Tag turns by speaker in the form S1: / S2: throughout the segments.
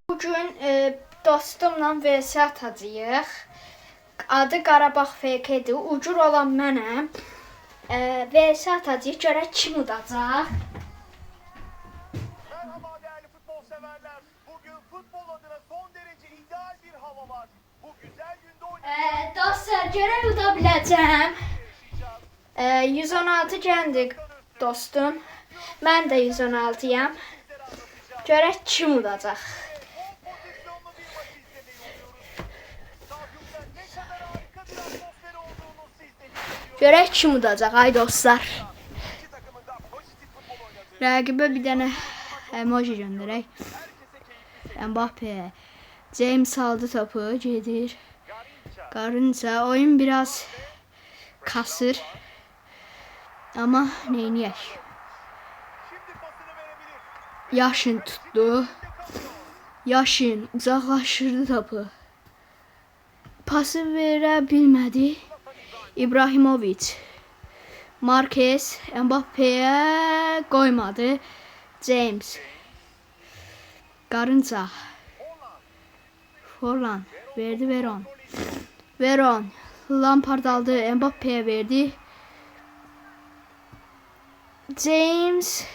S1: Bugün dostumla vs atacağıq. Adı Qarabağ FK-dir. Ucur olan mənəm. Vs atacağıq. Görək kim udacaq.
S2: Merhaba değerli futbol severler. Bugün futbol adına son derece ideal bir hava var. Bu güzel günde oynayacağız.
S1: Dostlar, görək uda biləcəm. 116 gəldik dostum. Mən də 116-yam. Görək kim udacaq.
S2: Pozisyonlu bir maçı izlemeyi umuyoruz. Stadyumda ne kadar harika bir atmosfer olduğunu siz de hissediyorsunuz.
S1: Görək kim udacaq ay dostlar.
S2: İki takımın da pozitif futbol oynadığı.
S1: Rəqibə bir dənə emoji göndərək. Mbappe. James aldı topu, gedir. Garınca oyun biraz kasır. Ama neyniyək?
S2: Şimdi pasını verebilir.
S1: Yaşın tuttu. Yaşın uzaqlaşdırdı topu. Pası verə bilmədi. İbrahimovic. Marquez Mbappe'ye koymadı. James. Garınca. Forlan verdi Veron. Veron. Lampard aldı. Mbappe'ye verdi. James.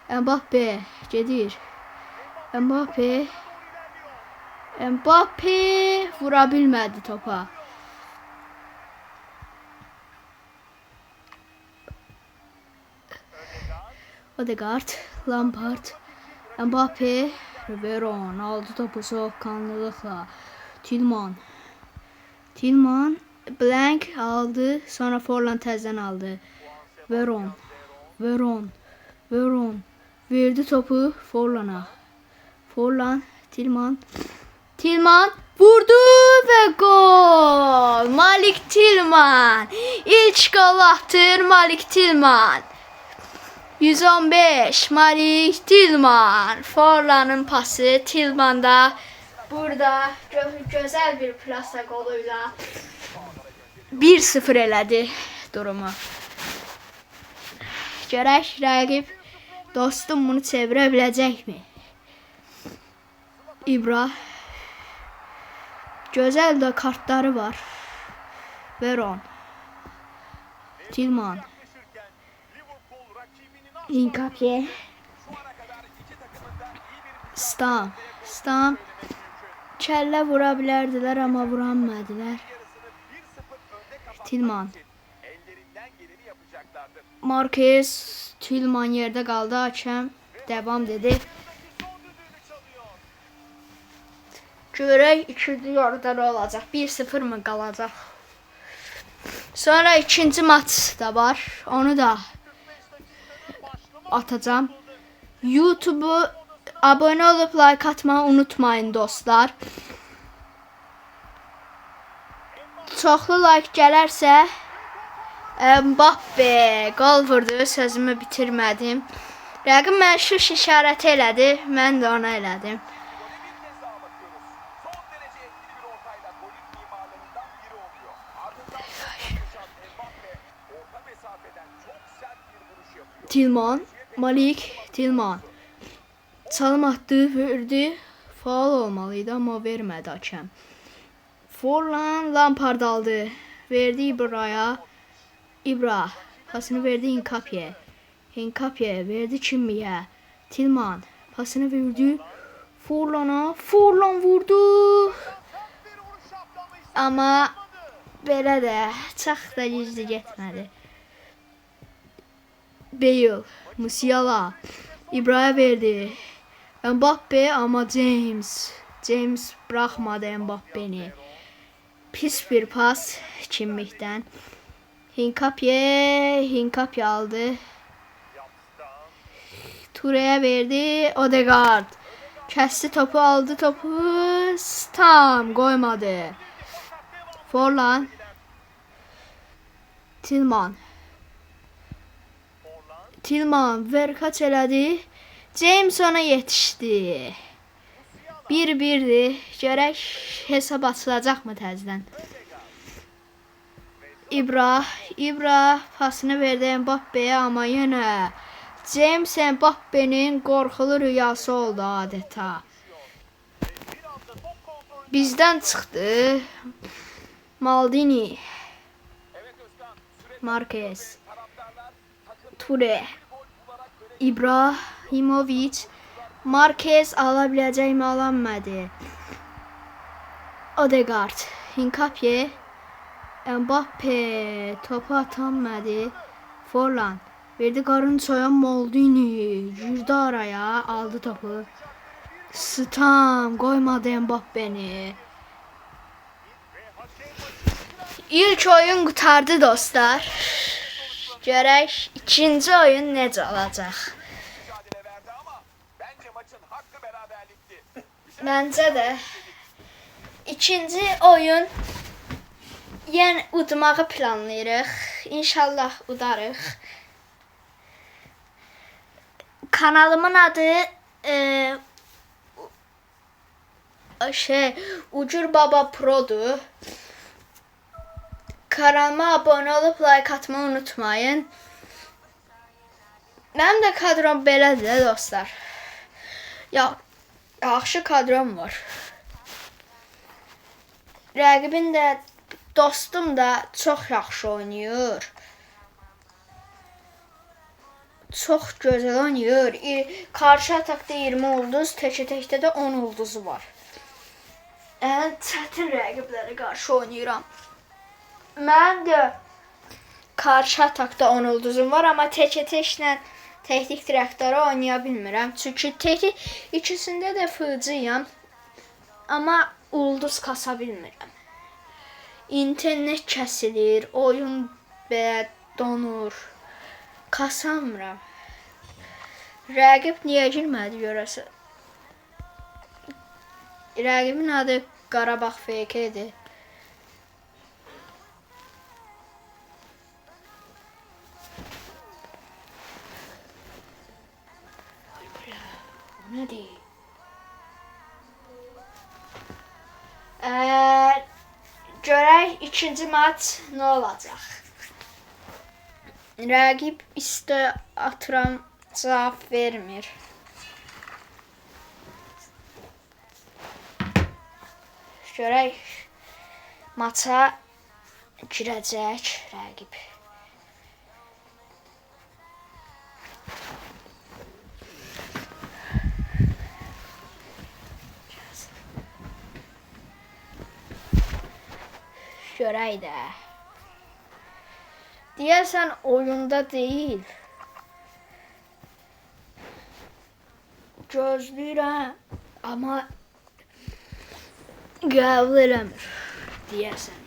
S1: Mbappe gedir. Mbappe vura bilmədi topa. Odegaard, Lampard, Mbappe, Veron aldı topu soğukkanlılıkla. Tillman, Blank aldı, sonra Forlan təzdən aldı. Veron verdi topu Forlan'a. Forlan, Tillman vurdu ve gol. Malik Tillman. İlk gol attır Malik Tillman. 115 Malik Tillman. Forlan'ın pası Tillman'da burada güzel bir plasa goluyla 1-0 elədi durumu. Görək rəqib dostum bunu çevirə biləcəkmi? İbra. Gözəl də kartları var. Veron. Tillman. Inkapye. Stam. Kəllə vura bilərdilər amma vurammadılar. Tillman. Marquez. Tillman yerde kaldı. Hakem devam dedi. Görək ikinci yarıda ne olacaq? 1-0 mı qalacaq? Sonra ikinci maç da var. Onu da atacağım. YouTube'u abone olup like atmayı unutmayın dostlar. Çoxlu like gələrsə Mbappe gol vurdu. Sözümü bitirmədim. Rəqib mənə şuş işarəti elədi. Mən də ona elədim. Malik Tillman. Çalım attı, verdi. Faul olmalıydı ama vermədi hakem. Forlan Lampard aldı. Verdi İbra'ya. İbra pasını verdi Hinkapye verdi Çimmi'ye. Tillman pasını verdi Forlan'a. Forlan vurdu. Ama belə də çox da gizli getmədi. Bale, Musiala, İbra'ya verdi. Mbappe ama James bırakmadı Mbappe'ni. Pis bir pas Çimmik'ten. Hinkapye aldı. Ture'ye verdi. Odegaard. Kesti topu, aldı topu. Tam koymadı. Forlan. Tillman ver kaç elədi. James ona yetişdi. 1-1'di. Görək hesab açılacaq mı təzədən? İbra pasını verdi Mbappe'ye ama yine James Mbappe'nin qorxulu rüyası oldu adeta. bizdən çıxdı. Maldini, Marquez, Ture, İbrahimovic, Marquez ala biləcəkmi, alanmadı. Odegaard, Hinkapye, Mbappe topu atanmadı. Forlan verdi Garnacho'ya, Maldini girdi araya, aldı topu. Stam koymadı Mbappe'ni. İlk oyun qurtardı dostlar. Görək ikinci oyun necə olacaq.
S2: mücadele verdi ama bence maçın hakkı beraberlikti.
S1: Məncə də ikinci oyun yenə udmağı planlayırıq. İnşallah udarıq. Kanalımın adı Ucur Baba Pro'dur. Kanalıma abone olup like atmayı unutmayın. Mənim də kadrom belədir dostlar. Yaxşı kadrom var. Rəqibin də, dostum da çox yaxşı oynayır. Çox gözəl oynayır. Karşı atakda 20 ulduz, təkə-təkdə də 10 ulduzu var. Yəni çətin rəqiblərə qarşı oynayıram. Mən də karşı atakda 10 ulduzum var, amma təkə-təklə teknik direktörü oynaya bilmirəm. Çünki teknik ikisində də fıcıyam. Amma ulduz kasa bilmirəm. İnternet kəsilir, oyun belə donur. Kasamıram. Rəqib niyə girmədi görəsə? Rəqibin adı Qarabağ FK-dir. Nədir? Görək ikinci maç nə olacaq? Rəqib istə atıram, cavab vermir. Görək maça girəcək rəqib. Görək də. Deyəsən oyunda deyil. Gözləyirəm, amma qəbul eləmir. Deyəsən.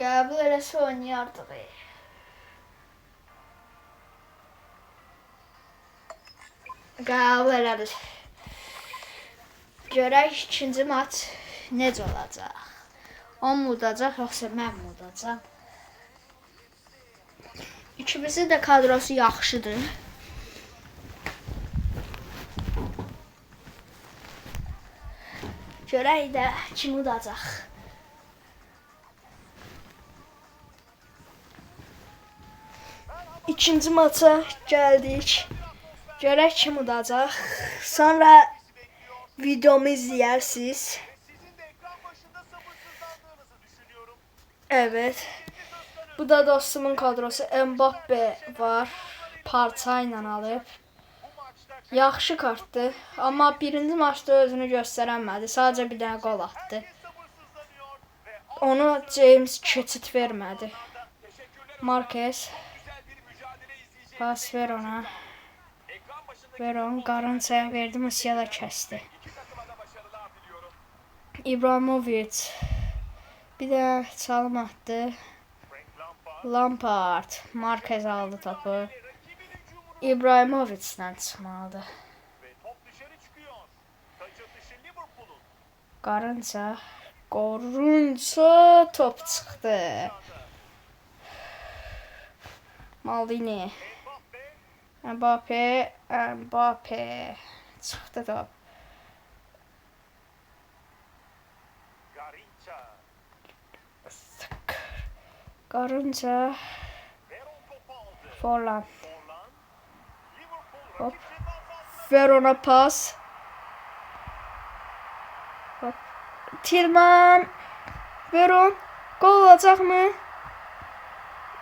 S1: Qəbul eləsə oynayardıq. Qəbul elədik. Görək ikinci maç necə olacaq? O mu udacaq, yoxsa mən mi udacam? İkimizin də kadrosu yaxşıdır. Görək də kim udacaq? İkinci maça gəldik. Görək kim udacaq. Sonra videomu izləyərsiniz.
S2: Sizin de ekran başında sabırsızlandığınızı düşünüyorum.
S1: Evet. Bu da dostumun kadrosu. Mbappe var. Parça ilə alıb.
S2: Bu maçta
S1: Yaxşı kartdır. Amma birinci maçda özünü göstərəmədi. Sadəcə bir dənə qol atdı.
S2: sabırsızlanıyor ve
S1: Onu James keçid vermədi.
S2: teşekkürler.
S1: Marquez
S2: Güzel bir mücadele izleyeceğiz.
S1: pas ver ona.
S2: Ekran başındaki
S1: Ver onu. Garnacho'ya verdi. Musiala kəsdi.
S2: iki takıma da başarılar diliyorum.
S1: İbrahimovic. Bir də çalım atdı.
S2: Frank Lampard
S1: Lampard. Marquez aldı topu.
S2: rakibin hücumunu
S1: İbrahimovic'dən çıxmalıdır.
S2: ve top dışarı çıkıyor. Taç atışı Liverpool'un.
S1: Garnacho top çıxdı. Maldini. Mbappe. Çıxdı top.
S2: Garinca.
S1: Qarınca
S2: Veron topu aldı.
S1: Forlan.
S2: Forlan. Liverpool
S1: Hop.
S2: rakip ceza sahasına
S1: Verona pas. Hop. Tillman. Veron. Gol olacak mı?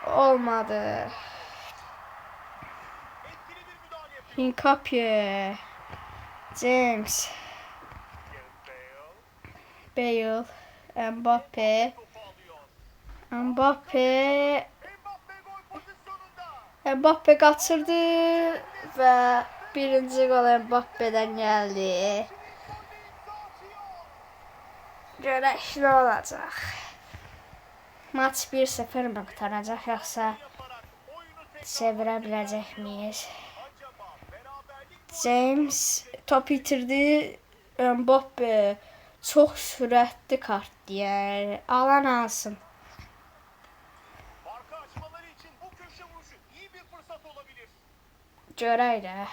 S1: Olmadı.
S2: etkili bir müdahale yapıyor.
S1: Hinkapie. James.
S2: Gareth Bale.
S1: Bale. Mbappe.
S2: Topu alıyor.
S1: Mbappe.
S2: Mbappe gol pozisyonunda.
S1: Mbappe kaçırdı ve birinci gol Mbappe'den geldi.
S2: Golde imza atıyor.
S1: Görək nə olacaq. Maç 1-0 mı qurtaracaq yoxsa
S2: Yaparak oyunu tekrar
S1: çevirə biləcək miyiz?
S2: acaba beraberlik
S1: James top itirdi. Mbappe çox sürətli kart deyər. Alan alsın.
S2: farkı açmaları için bu köşe vuruşu iyi bir fırsat olabilir.
S1: Görək də.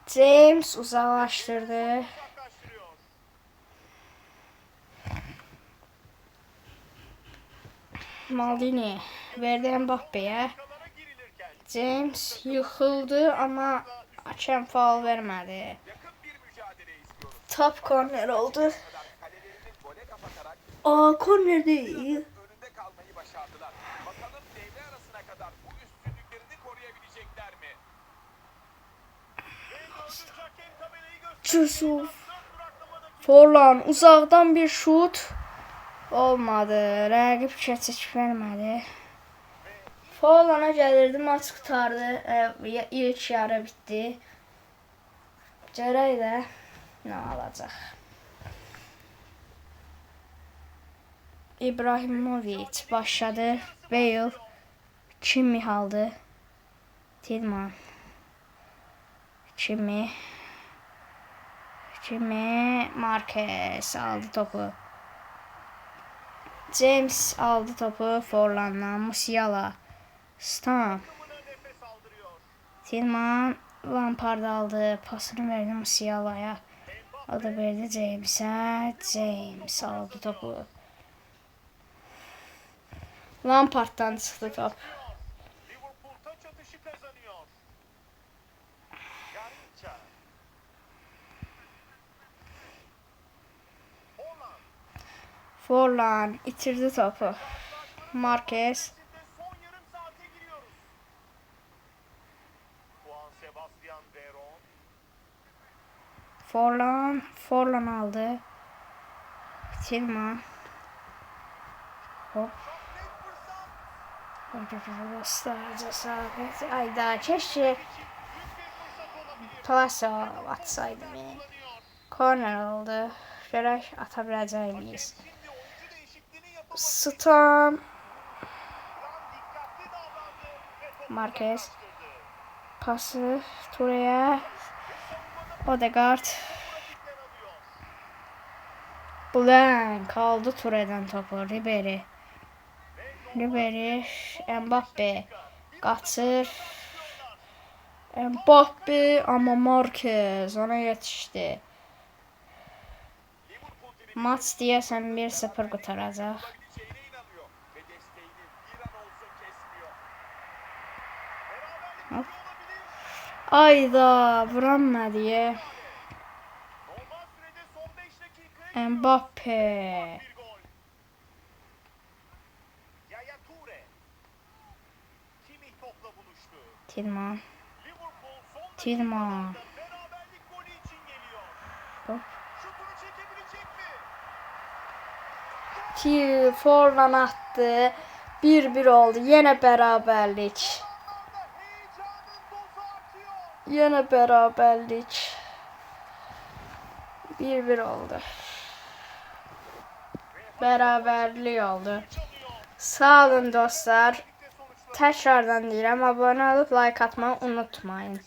S1: James uzaqlaşdırdı.
S2: Uzaklaştırıyor.
S1: Maldini verdi Mbappe'ye.
S2: Kalara girilirken
S1: James yıkıldı ama hakem faul vermedi.
S2: yakın bir mücadele istiyoruz.
S1: Top korner oldu.
S2: Kalelerinin gole kapatarak
S1: Aa korner değil.
S2: önünde kalmayı başardılar. Bakalım devre arasına kadar bu üstünlüklerini koruyabilecekler mi? Ve dördüncü hakem tabelayı gösteriyor.
S1: Yusuf.
S2: Dört duraklamadaki
S1: Forlan uzaktan bir şut. Olmadı. Rəqib keçiş vermədi. Forlan'a gəlirdi, maç qurtardı. İlk yarı bitdi. Görək də nə olacaq. İbrahimovic başladı. Bale. Kimi aldı. Tillman. Kimi. Marquez aldı topu. James aldı topu Forlan'la. Musiala. Stam.
S2: takımına nefes aldırıyor.
S1: Tillman Lampard aldı. Pasını verdi Musiala'ya. O da verdi James'e. James aldı topu. Lampard'dan çıktı top.
S2: Liverpool taç atışı kazanıyor. Garrincha. Holland.
S1: Forlan itirdi topu. Marquez.
S2: Son yarım saate giriyoruz. Juan Sebastian Veron.
S1: Forlan aldı. Tillman. Hop.
S2: Net fırsat.
S1: Dostlar cesaret. Ayda keşke
S2: Büyük bir fırsat olabilir.
S1: plasa atsaydım yani.
S2: Kullanıyor.
S1: Korner oldu. Görək ata biləcək miyiz?
S2: Şimdi oyuncu değişikliğini yapamadı.
S1: Stam.
S2: Dikkatli davrandı ve topu
S1: Marquez.
S2: uzaklaştırdı.
S1: Pası Ture'ye. Odegaard.
S2: Rakipler alıyor.
S1: Blank aldı Ture'den topu. Ribery. Mbappe. Qaçır. Mbappe ama Marquez ona yetişdi. Maç deyəsən 1-0 qurtaracaq.
S2: Olabileceğine inanıyor ve desteğini bir an olsun kesmiyor.
S1: Hop.
S2: Beraberlik olabilir.
S1: Ayda vuranmadı.
S2: Normal sürede son 5 dakikaya
S1: Mbappe.
S2: bir gol. Yaya Toure. Kimi topla buluştu.
S1: Tillman.
S2: Liverpool son
S1: Tillman.
S2: dakikalarda beraberlik golü için geliyor.
S1: Hop.
S2: Şutunu çekebilecek mi?
S1: Forlan attı. 1-1 oldu. Yine beraberlik.
S2: Anlarda heyecanın dozu artıyor.
S1: Yine beraberlik. 1-1 oldu. Beraberlik oldu.
S2: Çalıyor.
S1: Sağ olun dostlar.
S2: Birlikte sonuçlanıyor.
S1: Tekrardan deyirəm, abone olup like atmayı unutmayın.